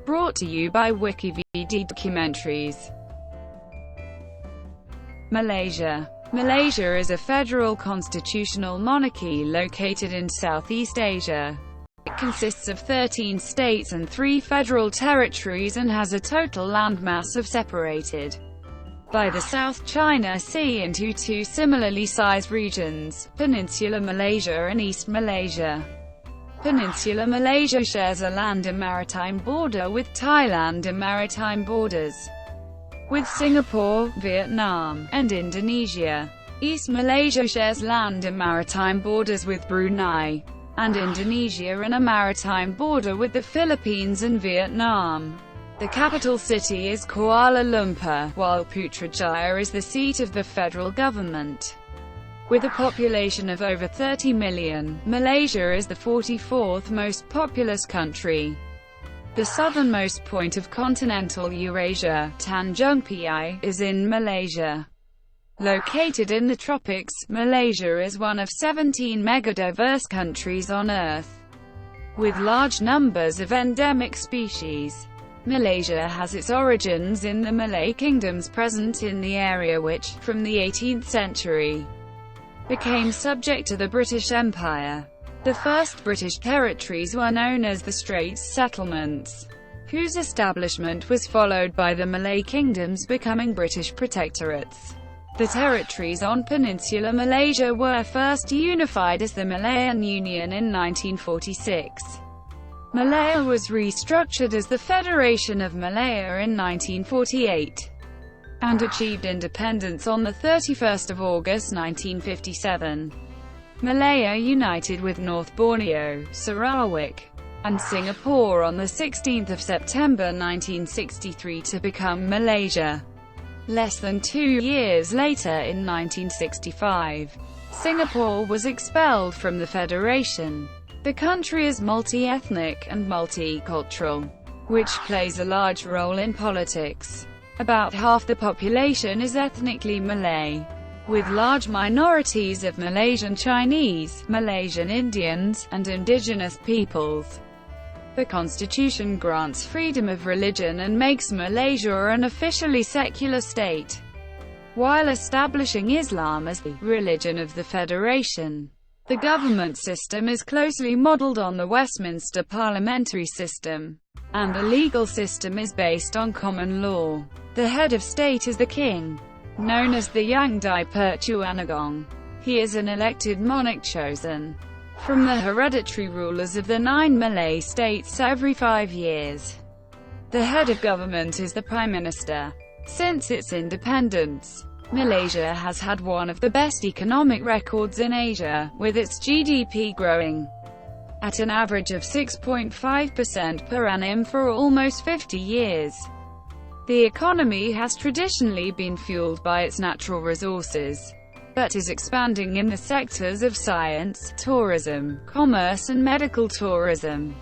Brought to you by WikiVidi documentaries. Malaysia. Malaysia is a federal constitutional monarchy located in Southeast Asia. It consists of 13 states and 3 federal territories and has a total landmass of separated by the South China Sea into 2 similarly sized regions, Peninsular Malaysia and East Malaysia. Peninsular Malaysia shares a land and maritime border with Thailand and maritime borders with Singapore, Vietnam, and Indonesia. East Malaysia shares land and maritime borders with Brunei and Indonesia and a maritime border with the Philippines and Vietnam. The capital city is Kuala Lumpur, while Putrajaya is the seat of the federal government. With a population of over 30 million, Malaysia is the 44th most populous country. The southernmost point of continental Eurasia, Tanjung Piai, is in Malaysia. Located in the tropics, Malaysia is one of 17 megadiverse countries on Earth, with large numbers of endemic species. Malaysia has its origins in the Malay kingdoms present in the area which, from the 18th century, became subject to the British Empire. The first British territories were known as the Straits Settlements, whose establishment was followed by the Malay kingdoms becoming British protectorates. The territories on Peninsular Malaysia were first unified as the Malayan Union in 1946. Malaya was restructured as the Federation of Malaya in 1948. And achieved independence on 31 August 1957. Malaya united with North Borneo, Sarawak, and Singapore on 16 September 1963 to become Malaysia. Less than 2 years later, in 1965, Singapore was expelled from the Federation. The country is multi-ethnic and multicultural, which plays a large role in politics. About half the population is ethnically Malay, with large minorities of Malaysian Chinese, Malaysian Indians, and indigenous peoples. The constitution grants freedom of religion and makes Malaysia an officially secular state, while establishing Islam as the religion of the Federation. The government system is closely modelled on the Westminster parliamentary system, and the legal system is based on common law. The head of state is the king, known as the Yang di-Pertuanagong. He is an elected monarch chosen from the hereditary rulers of the 9 Malay states every 5 years. The head of government is the Prime Minister. Since its independence, Malaysia has had one of the best economic records in Asia, with its GDP growing at an average of 6.5% per annum for almost 50 years. The economy has traditionally been fueled by its natural resources, but is expanding in the sectors of science, tourism, commerce and medical tourism.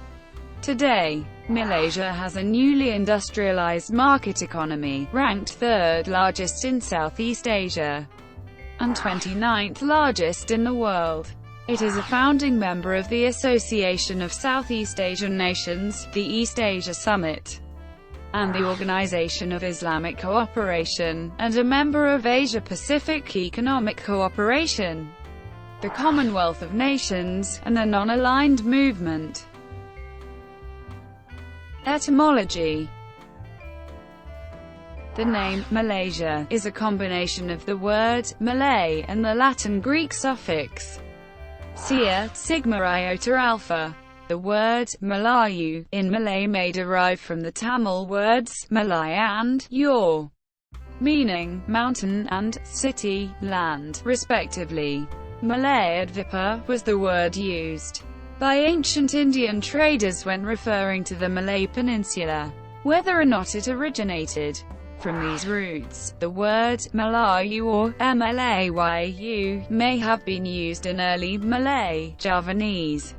Today, Malaysia has a newly industrialized market economy, ranked 3rd largest in Southeast Asia, and 29th largest in the world. It is a founding member of the Association of Southeast Asian Nations, the East Asia Summit, and the Organization of Islamic Cooperation, and a member of Asia-Pacific Economic Cooperation, the Commonwealth of Nations, and the Non-Aligned Movement. Etymology. The name, Malaysia, is a combination of the word, Malay, and the Latin Greek suffix, sia, sigma iota alpha. The word, Melayu, in Malay may derive from the Tamil words, Malaya and Yor, meaning mountain and city, land, respectively. Malay Advipa was the word used by ancient Indian traders when referring to the Malay Peninsula. Whether or not it originated from these roots, the word, Melayu or Mlayu, may have been used in early Malay, Javanese,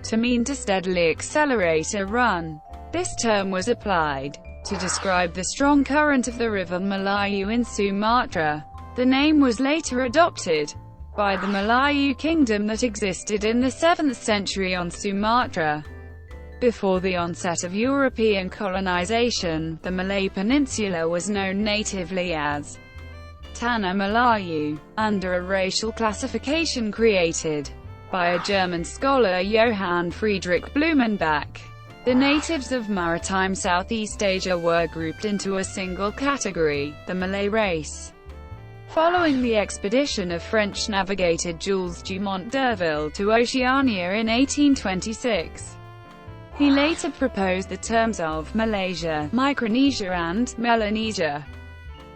to mean to steadily accelerate a run. This term was applied to describe the strong current of the river Melayu in Sumatra. The name was later adopted by the Malayu kingdom that existed in the 7th century on Sumatra. Before the onset of European colonization, the Malay Peninsula was known natively as Tanah Melayu, under a racial classification created by a German scholar Johann Friedrich Blumenbach. The natives of maritime Southeast Asia were grouped into a single category, the Malay race. Following the expedition of French navigator Jules Dumont d'Urville to Oceania in 1826, he later proposed the terms of Malaysia, Micronesia and Melanesia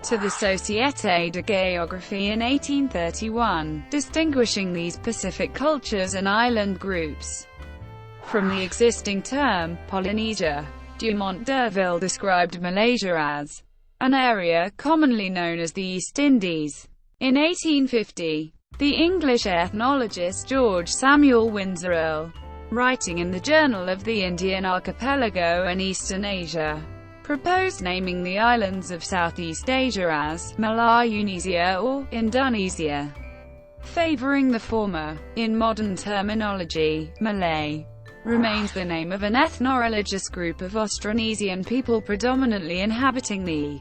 to the Société de Géographie in 1831, distinguishing these Pacific cultures and island groups from the existing term, Polynesia. Dumont d'Urville described Malaysia as an area commonly known as the East Indies. In 1850, the English ethnologist George Samuel Windsor Earle, writing in the Journal of the Indian Archipelago and Eastern Asia, proposed naming the islands of Southeast Asia as Malayunesia or Indonesia, favoring the former. In modern terminology, Malay remains the name of an ethno-religious group of Austronesian people predominantly inhabiting the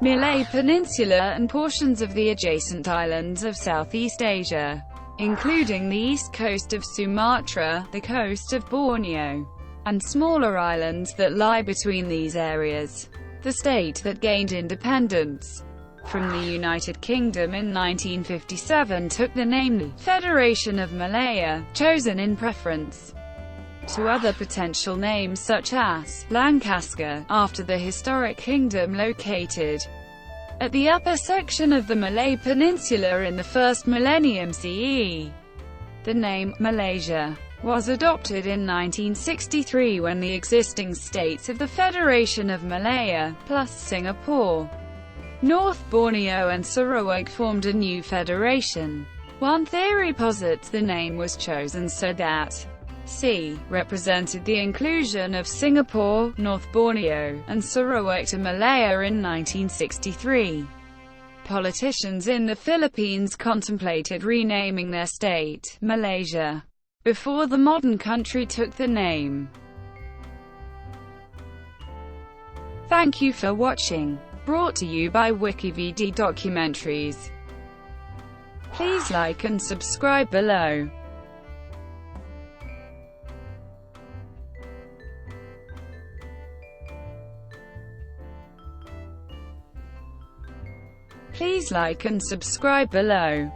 Malay Peninsula and portions of the adjacent islands of Southeast Asia, including the east coast of Sumatra, the coast of Borneo, and smaller islands that lie between these areas. The state that gained independence from the United Kingdom in 1957 took the name the Federation of Malaya, chosen in preference to other potential names such as Lancaster, after the historic kingdom located at the upper section of the Malay Peninsula in the first millennium CE. The name Malaysia was adopted in 1963 when the existing states of the Federation of Malaya, plus Singapore, North Borneo and Sarawak formed a new federation. One theory posits the name was chosen so that C represented the inclusion of Singapore, North Borneo, and Sarawak to Malaya in 1963. Politicians in the Philippines contemplated renaming their state, Malaysia, before the modern country took the name. Thank you for watching. Brought to you by WikiVidi Documentaries. Please like and subscribe below. Please like and subscribe below.